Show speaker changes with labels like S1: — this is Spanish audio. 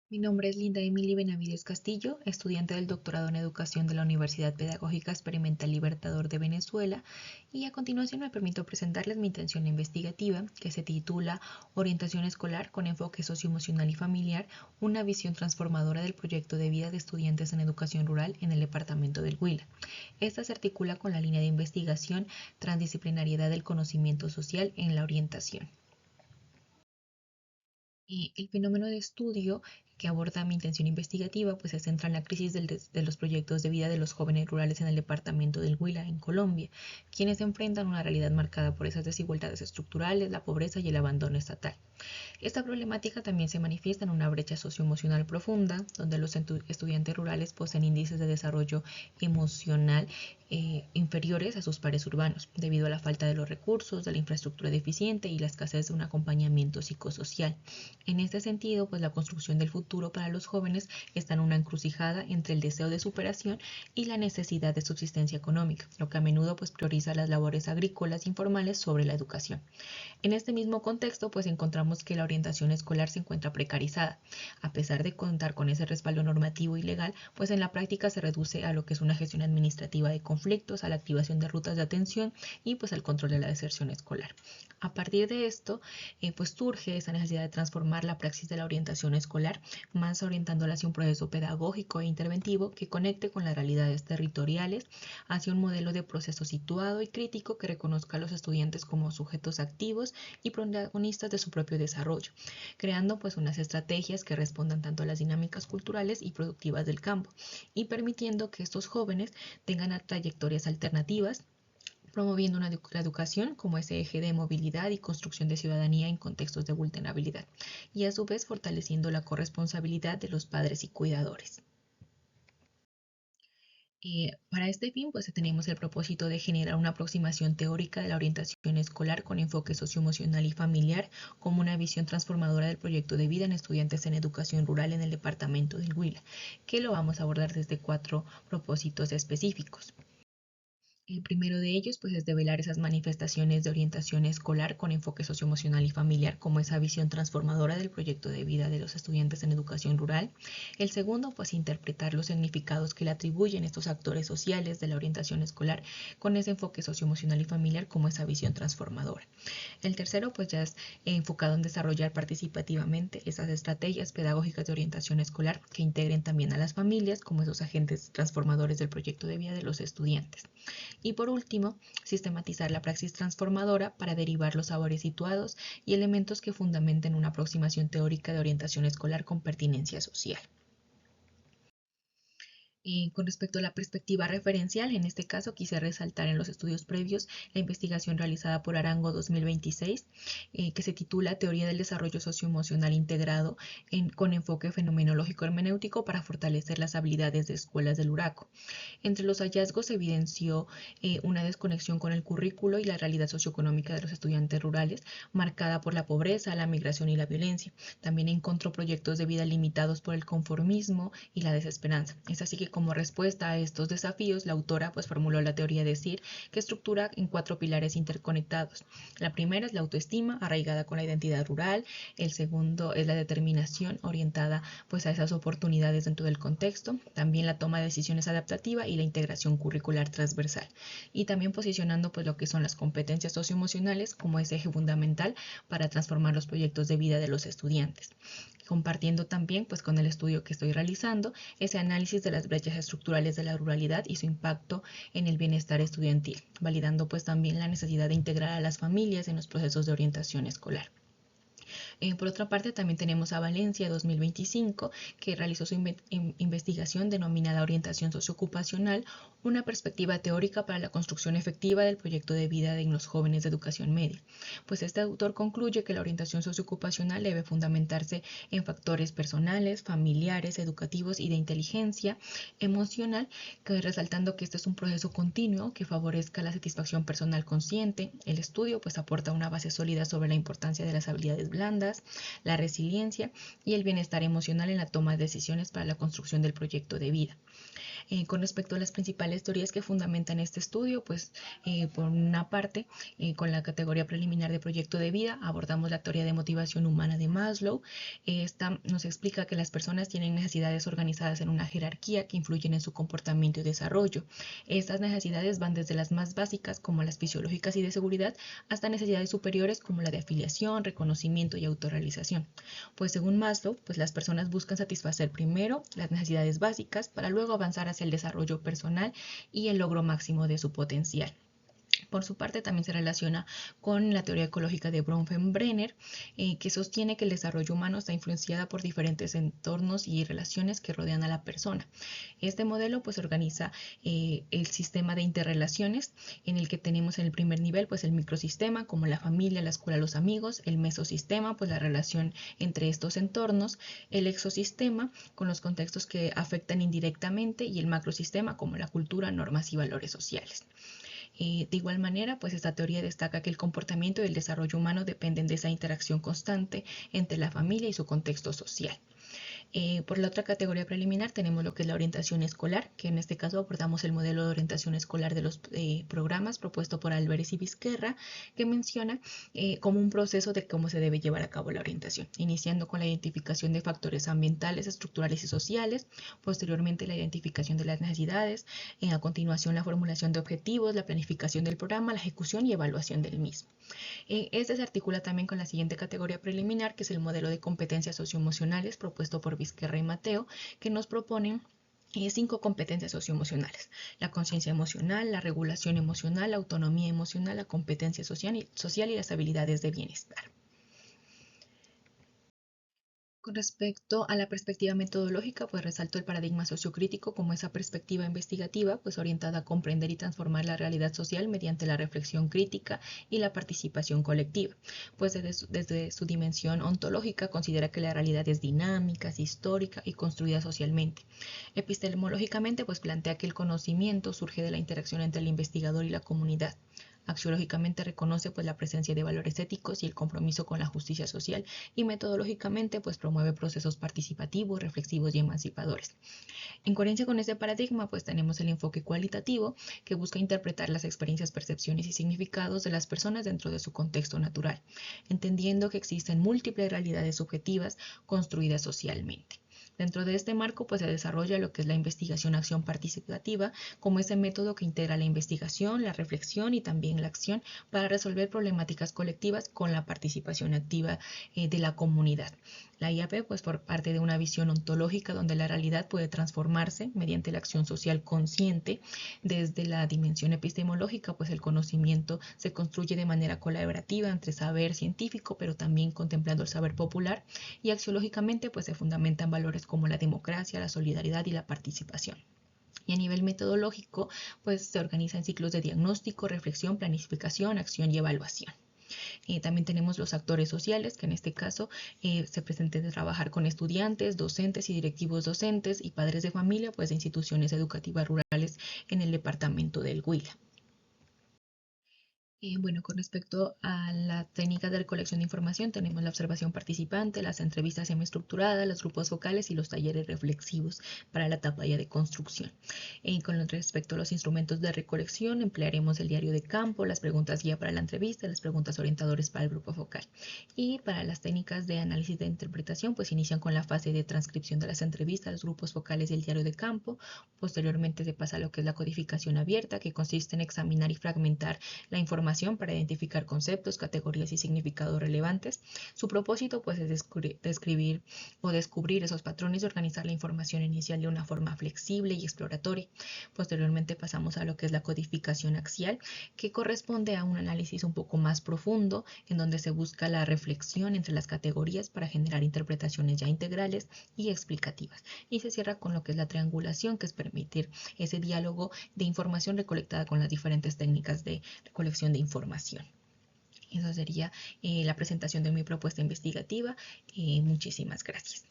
S1: Mi nombre es Linda Emily Benavides Castillo, estudiante del doctorado en Educación de la Universidad Pedagógica Experimental Libertador de Venezuela, y a continuación me permito presentarles mi intención investigativa, que se titula Orientación escolar con enfoque socioemocional y familiar, una visión transformadora del proyecto de vida de estudiantes en educación rural en el departamento del Huila. Esta se articula con la línea de investigación Transdisciplinariedad del conocimiento social en la orientación. El fenómeno de estudio que aborda mi intención investigativa pues se centra en la crisis de los proyectos de vida de los jóvenes rurales en el departamento del Huila, en Colombia, quienes enfrentan una realidad marcada por esas desigualdades estructurales, la pobreza y el abandono estatal. Esta problemática también se manifiesta en una brecha socioemocional profunda, donde los estudiantes rurales poseen índices de desarrollo emocional inferiores a sus pares urbanos, debido a la falta de los recursos, de la infraestructura deficiente y la escasez de un acompañamiento psicosocial. En este sentido, pues la construcción del futuro para los jóvenes está en una encrucijada entre el deseo de superación y la necesidad de subsistencia económica, lo que a menudo pues prioriza las labores agrícolas informales sobre la educación. En este mismo contexto, pues encontramos que la orientación escolar se encuentra precarizada. A pesar de contar con ese respaldo normativo y legal, pues en la práctica se reduce a lo que es una gestión administrativa de conflictos, a la activación de rutas de atención y pues al control de la deserción escolar. A partir de esto, pues surge esa necesidad de transformar la praxis de la orientación escolar, más orientándola hacia un proceso pedagógico e interventivo que conecte con las realidades territoriales, hacia un modelo de proceso situado y crítico que reconozca a los estudiantes como sujetos activos y protagonistas de su propio desarrollo, creando pues unas estrategias que respondan tanto a las dinámicas culturales y productivas del campo y permitiendo que estos jóvenes tengan trayectorias alternativas, promoviendo la educación como ese eje de movilidad y construcción de ciudadanía en contextos de vulnerabilidad, y a su vez fortaleciendo la corresponsabilidad de los padres y cuidadores. Para este fin, pues tenemos el propósito de generar una aproximación teórica de la orientación escolar con enfoque socioemocional y familiar como una visión transformadora del proyecto de vida en estudiantes en educación rural en el departamento del Huila, que lo vamos a abordar desde 4 propósitos específicos. El primero de ellos, pues, es develar esas manifestaciones de orientación escolar con enfoque socioemocional y familiar, como esa visión transformadora del proyecto de vida de los estudiantes en educación rural. El segundo, pues, interpretar los significados que le atribuyen estos actores sociales de la orientación escolar con ese enfoque socioemocional y familiar como esa visión transformadora. El tercero, pues, ya es enfocado en desarrollar participativamente esas estrategias pedagógicas de orientación escolar que integren también a las familias como esos agentes transformadores del proyecto de vida de los estudiantes. Y por último, sistematizar la praxis transformadora para derivar los sabores situados y elementos que fundamenten una aproximación teórica de orientación escolar con pertinencia social. Con respecto a la perspectiva referencial, en este caso quise resaltar en los estudios previos la investigación realizada por Arango 2026, que se titula Teoría del Desarrollo Socioemocional Integrado con enfoque fenomenológico hermenéutico para fortalecer las habilidades de escuelas del Uraco. Entre los hallazgos se evidenció una desconexión con el currículo y la realidad socioeconómica de los estudiantes rurales, marcada por la pobreza, la migración y la violencia. También encontró proyectos de vida limitados por el conformismo y la desesperanza. Es así que como respuesta a estos desafíos, la autora pues formuló la teoría de CIR, que estructura en 4 pilares interconectados. La primera es la autoestima, arraigada con la identidad rural. El segundo es la determinación, orientada pues a esas oportunidades dentro del contexto. También la toma de decisiones adaptativa y la integración curricular transversal. Y también posicionando pues lo que son las competencias socioemocionales como ese eje fundamental para transformar los proyectos de vida de los estudiantes, compartiendo también pues con el estudio que estoy realizando ese análisis de las brechas estructurales de la ruralidad y su impacto en el bienestar estudiantil, validando pues también la necesidad de integrar a las familias en los procesos de orientación escolar. Por otra parte, también tenemos a Valencia 2025, que realizó su investigación denominada Orientación Socioocupacional, una perspectiva teórica para la construcción efectiva del proyecto de vida de los jóvenes de educación media. Pues este autor concluye que la orientación socioocupacional debe fundamentarse en factores personales, familiares, educativos y de inteligencia emocional, que resaltando que este es un proceso continuo que favorezca la satisfacción personal consciente. El estudio pues aporta una base sólida sobre la importancia de las habilidades blandas, fortalezas, la resiliencia y el bienestar emocional en la toma de decisiones para la construcción del proyecto de vida. Con respecto a las principales teorías que fundamentan este estudio, pues por una parte, con la categoría preliminar de proyecto de vida, abordamos la teoría de motivación humana de Maslow. Esta nos explica que las personas tienen necesidades organizadas en una jerarquía que influyen en su comportamiento y desarrollo. Estas necesidades van desde las más básicas, como las fisiológicas y de seguridad, hasta necesidades superiores como la de afiliación, reconocimiento y autorrealización. Pues según Maslow, pues las personas buscan satisfacer primero las necesidades básicas para luego avanzar hacia el desarrollo personal y el logro máximo de su potencial. Por su parte, también se relaciona con la teoría ecológica de Bronfenbrenner, que sostiene que el desarrollo humano está influenciado por diferentes entornos y relaciones que rodean a la persona. Este modelo pues organiza el sistema de interrelaciones, en el que tenemos en el primer nivel pues el microsistema, como la familia, la escuela, los amigos; el mesosistema, pues la relación entre estos entornos; el exosistema, con los contextos que afectan indirectamente; y el macrosistema, como la cultura, normas y valores sociales. De igual manera, pues esta teoría destaca que el comportamiento y el desarrollo humano dependen de esa interacción constante entre la familia y su contexto social. Por la otra categoría preliminar tenemos lo que es la orientación escolar, que en este caso abordamos el modelo de orientación escolar de los programas propuesto por Álvarez y Vizquerra, que menciona como un proceso de cómo se debe llevar a cabo la orientación, iniciando con la identificación de factores ambientales, estructurales y sociales; posteriormente la identificación de las necesidades; a continuación la formulación de objetivos, la planificación del programa, la ejecución y evaluación del mismo. Este se articula también con la siguiente categoría preliminar, que es el modelo de competencias socioemocionales propuesto por Vizquerra y Mateo, que nos proponen 5 competencias socioemocionales: la conciencia emocional, la regulación emocional, la autonomía emocional, la competencia social y las habilidades de bienestar. Con respecto a la perspectiva metodológica, pues resaltó el paradigma sociocrítico como esa perspectiva investigativa, pues orientada a comprender y transformar la realidad social mediante la reflexión crítica y la participación colectiva. Pues desde su dimensión ontológica considera que la realidad es dinámica, es histórica y construida socialmente. Epistemológicamente, pues plantea que el conocimiento surge de la interacción entre el investigador y la comunidad. Axiológicamente reconoce pues la presencia de valores éticos y el compromiso con la justicia social, y metodológicamente pues promueve procesos participativos, reflexivos y emancipadores. En coherencia con este paradigma pues tenemos el enfoque cualitativo, que busca interpretar las experiencias, percepciones y significados de las personas dentro de su contexto natural, entendiendo que existen múltiples realidades subjetivas construidas socialmente. Dentro de este marco, pues se desarrolla lo que es la investigación-acción participativa, como ese método que integra la investigación, la reflexión y también la acción para resolver problemáticas colectivas con la participación activa de la comunidad. La IAP, pues por parte de una visión ontológica donde la realidad puede transformarse mediante la acción social consciente. Desde la dimensión epistemológica, pues el conocimiento se construye de manera colaborativa entre saber científico, pero también contemplando el saber popular, y axiológicamente pues se fundamentan valores como la democracia, la solidaridad y la participación. Y a nivel metodológico, pues se organiza en ciclos de diagnóstico, reflexión, planificación, acción y evaluación. También tenemos los actores sociales, que en este caso se pretende trabajar con estudiantes, docentes y directivos docentes y padres de familia, pues de instituciones educativas rurales en el departamento del Huila. Bueno, con respecto a las técnicas de recolección de información, tenemos la observación participante, las entrevistas semiestructuradas, los grupos focales y los talleres reflexivos para la etapa ya de construcción. Con respecto a los instrumentos de recolección, emplearemos el diario de campo, las preguntas guía para la entrevista, las preguntas orientadores para el grupo focal. Y para las técnicas de análisis de interpretación, pues inician con la fase de transcripción de las entrevistas, los grupos focales y el diario de campo. Posteriormente se pasa a lo que es la codificación abierta, que consiste en examinar y fragmentar la información para identificar conceptos, categorías y significados relevantes. Su propósito pues es describir o descubrir esos patrones y organizar la información inicial de una forma flexible y exploratoria. Posteriormente pasamos a lo que es la codificación axial, que corresponde a un análisis un poco más profundo, en donde se busca la reflexión entre las categorías para generar interpretaciones ya integrales y explicativas. Y se cierra con lo que es la triangulación, que es permitir ese diálogo de información recolectada con las diferentes técnicas de recolección de información. Eso sería la presentación de mi propuesta investigativa. Muchísimas gracias.